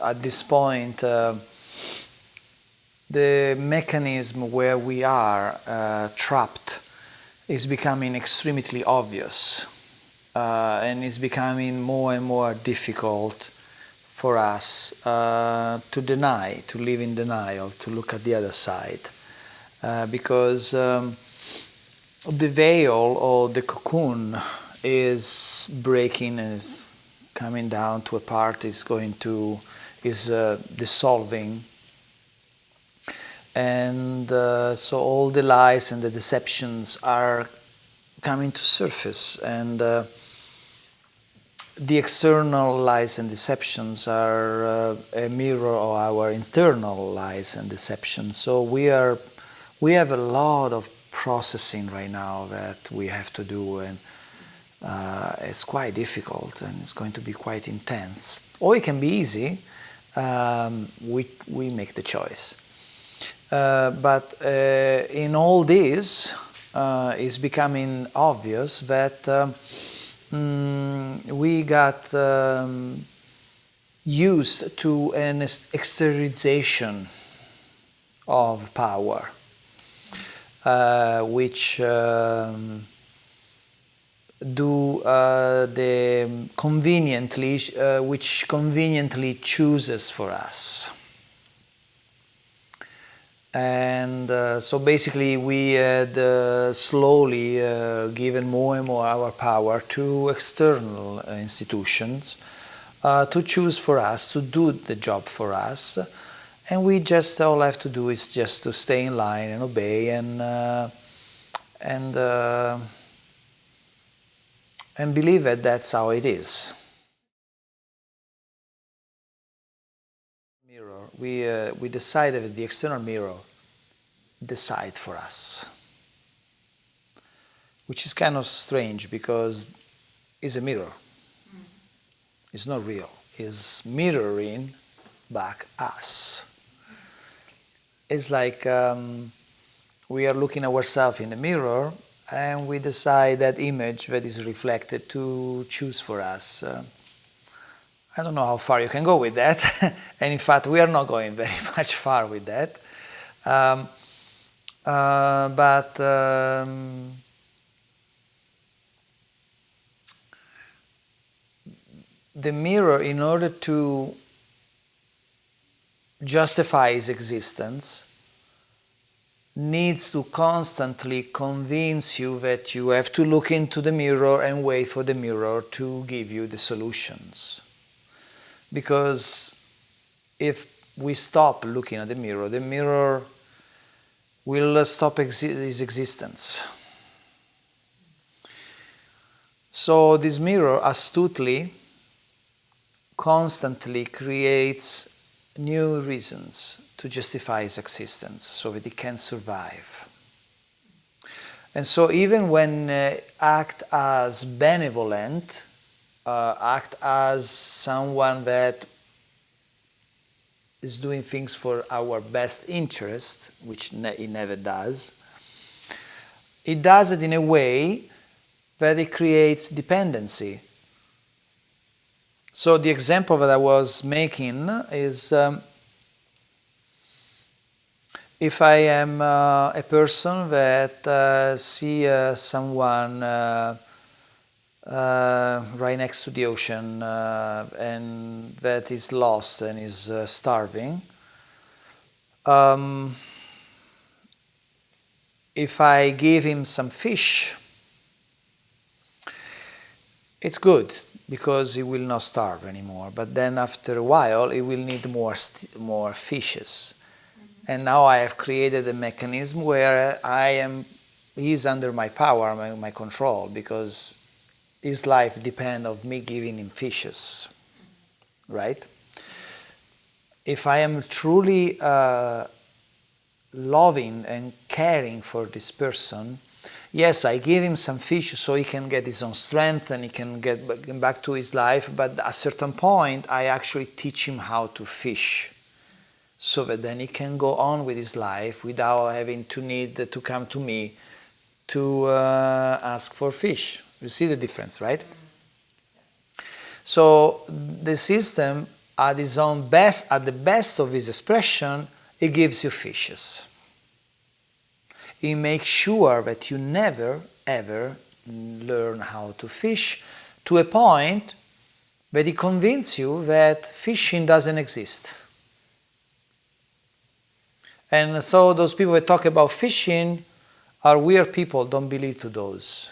At this point, the mechanism where we are trapped is becoming extremely obvious, and is becoming more and more difficult for us to deny, to live in denial, to look at the other side, because the veil or the cocoon is breaking and is coming down to a part, is dissolving, and so all the lies and the deceptions are coming to surface, and the external lies and deceptions are a mirror of our internal lies and deceptions. So we have a lot of processing right now that we have to do, and it's quite difficult, and it's going to be quite intense. Or it can be easy. We make the choice. But in all this, it's becoming obvious that we got used to an exteriorization of power, which which conveniently chooses for us. And so basically we had slowly given more and more our power to external institutions to choose for us, to do the job for us, and we just all have to do is just to stay in line and obey and believe that that's how it is. Mirror, we decided that the external mirror decide for us, which is kind of strange because it's a mirror. It's not real. It's mirroring back us. It's like we are looking at ourselves in the mirror, and we decide that image that is reflected to choose for us. I don't know how far you can go with that, and in fact we are not going very much far with that. The mirror, in order to justify its existence, needs to constantly convince you that you have to look into the mirror and wait for the mirror to give you the solutions. Because if we stop looking at the mirror will stop its existence. So this mirror astutely, constantly creates new reasons to justify its existence so that it can survive. And so even when act as benevolent, act as someone that is doing things for our best interest, which it never does, it does it in a way that it creates dependency. So the example that I was making is if I am a person that see someone right next to the ocean and that is lost and is starving, if I give him some fish, it's good because he will not starve anymore. But then after a while, he will need more fishes. And now I have created a mechanism where he's under my power, my control, because his life depends on me giving him fishes, right? If I am truly loving and caring for this person, yes, I give him some fish so he can get his own strength and he can get back to his life, but at a certain point I actually teach him how to fish, so that then he can go on with his life without having to need to come to me to ask for fish. You see the difference, right? So the system at its own best, at the best of its expression, it gives you fishes. It makes sure that you never ever learn how to fish, to a point that it convinces you that fishing doesn't exist. And so those people that talk about fishing are weird people, don't believe to those.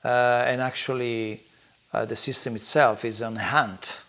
And actually the system itself is on hunt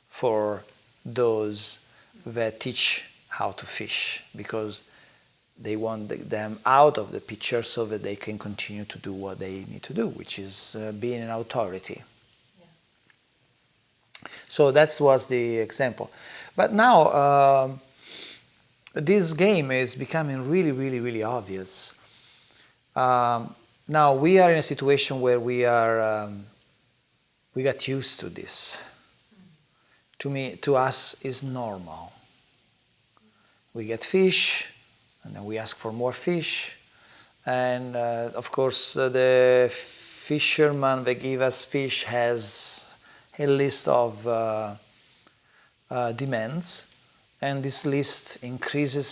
for those that teach how to fish, because they want them out of the picture so that they can continue to do what they need to do, which is being an authority. Yeah. So that was the example. But now this game is becoming really, really, really obvious. Now we are in a situation where we got used to this. To us is normal. We get fish, and then we ask for more fish, and of course the fisherman that give us fish has a list of demands, and this list increases.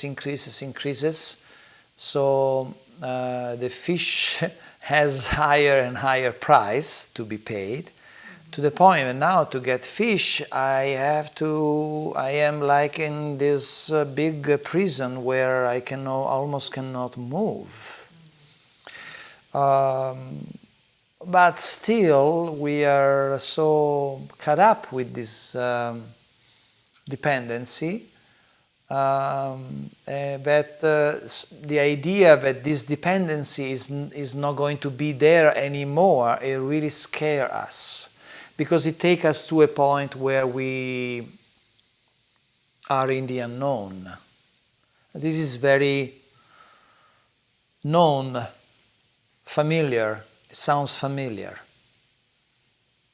So the fish has higher and higher price to be paid, to the point that now to get fish I am like in this big prison where I almost cannot move. But still we are so caught up with this dependency that the idea that this dependency is not going to be there anymore, it really scares us, because it takes us to a point where we are in the unknown. This is very known, familiar, it sounds familiar.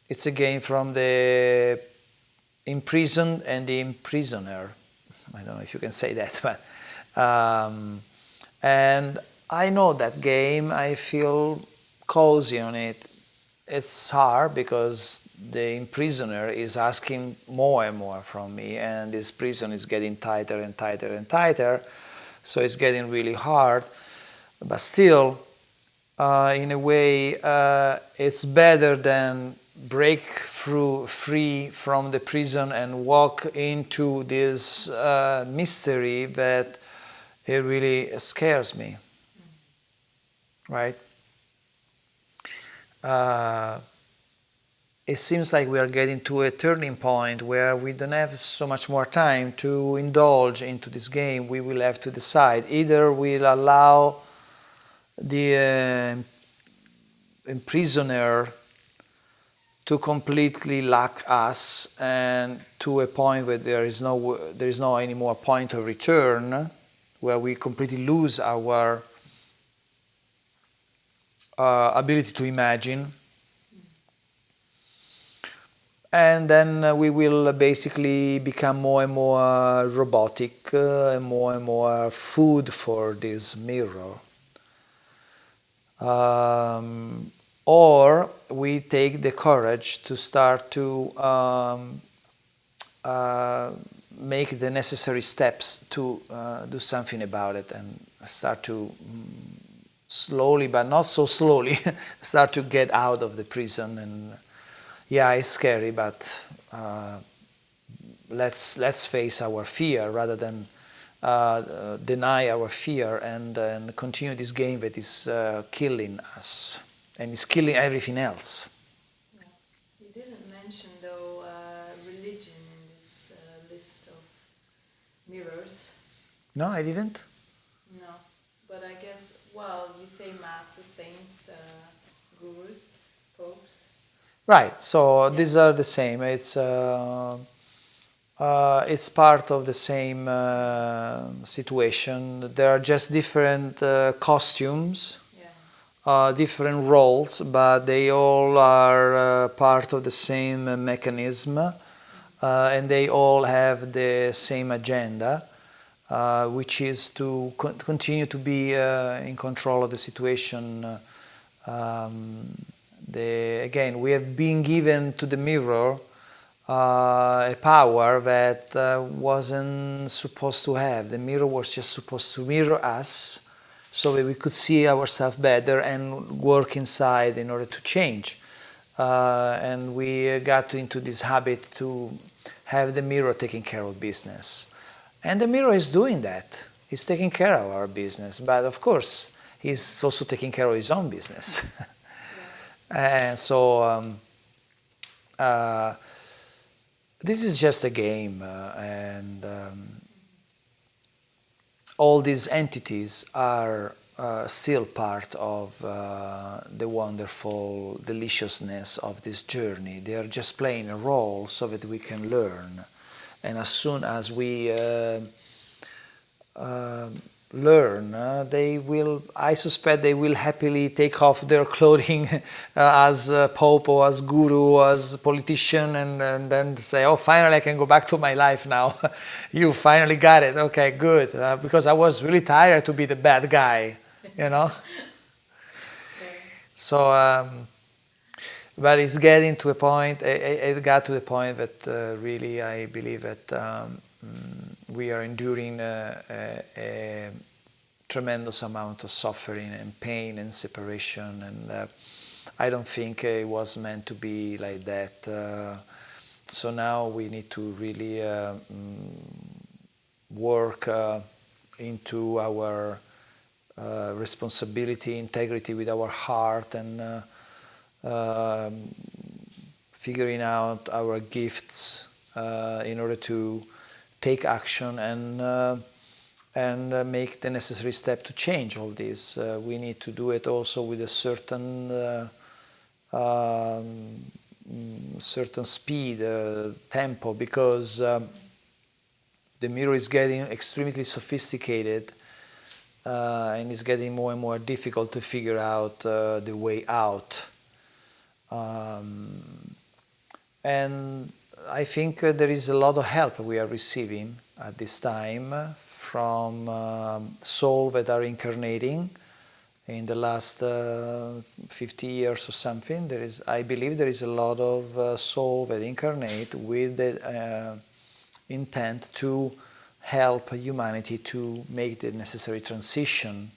It's a game from the imprisoned and the imprisoner. I don't know if you can say that, but and I know that game. I feel cozy on it. It's hard because the imprisoner is asking more and more from me, and this prison is getting tighter and tighter and tighter, so it's getting really hard. But still, in a way, it's better than break free from the prison and walk into this mystery that it really scares me, right? It seems like we are getting to a turning point where we don't have so much more time to indulge into this game. We will have to decide. Either we'll allow the imprisoner to completely lock us, and to a point where there is no any more point of return, where we completely lose our ability to imagine, and then we will basically become more and more robotic, and more food for this mirror. Or we take the courage to start to make the necessary steps to do something about it, and start to slowly, but not so slowly, start to get out of the prison. And yeah, it's scary, but let's face our fear rather than deny our fear and continue this game that is killing us and is killing everything else. Yeah. You didn't mention, though, religion in this list of mirrors. No, I didn't. No, but I guess, well, you say masses, saints, gurus. popes. Right, so these are the same. It's part of the same situation. There are just different costumes, Yeah. different roles, but they all are part of the same mechanism, and they all have the same agenda, which is to continue to be in control of the situation. Again, we have been given to the mirror a power that wasn't supposed to have. The mirror was just supposed to mirror us so that we could see ourselves better and work inside in order to change. And we got into this habit to have the mirror taking care of business. And the mirror is doing that. He's taking care of our business. But of course, he's also taking care of his own business. And so this is just a game, and all these entities are still part of the wonderful deliciousness of this journey. They are just playing a role so that we can learn. And as soon as we learn, I suspect they will happily take off their clothing as pope or as guru or as politician, and then say, oh, finally I can go back to my life now. You finally got it. Okay, good. Because I was really tired to be the bad guy, you know. So, but it's getting to a point, it got to the point that really I believe that we are enduring a tremendous amount of suffering and pain and separation, and I don't think it was meant to be like that. So now we need to really work into our responsibility, integrity with our heart, and figuring out our gifts in order to take action and make the necessary step to change all this. We need to do it also with a certain speed, tempo, because the mirror is getting extremely sophisticated, and it's getting more and more difficult to figure out the way out. And I think there is a lot of help we are receiving at this time from souls that are incarnating in the last 50 years or something. I believe there is a lot of souls that incarnate with the intent to help humanity to make the necessary transition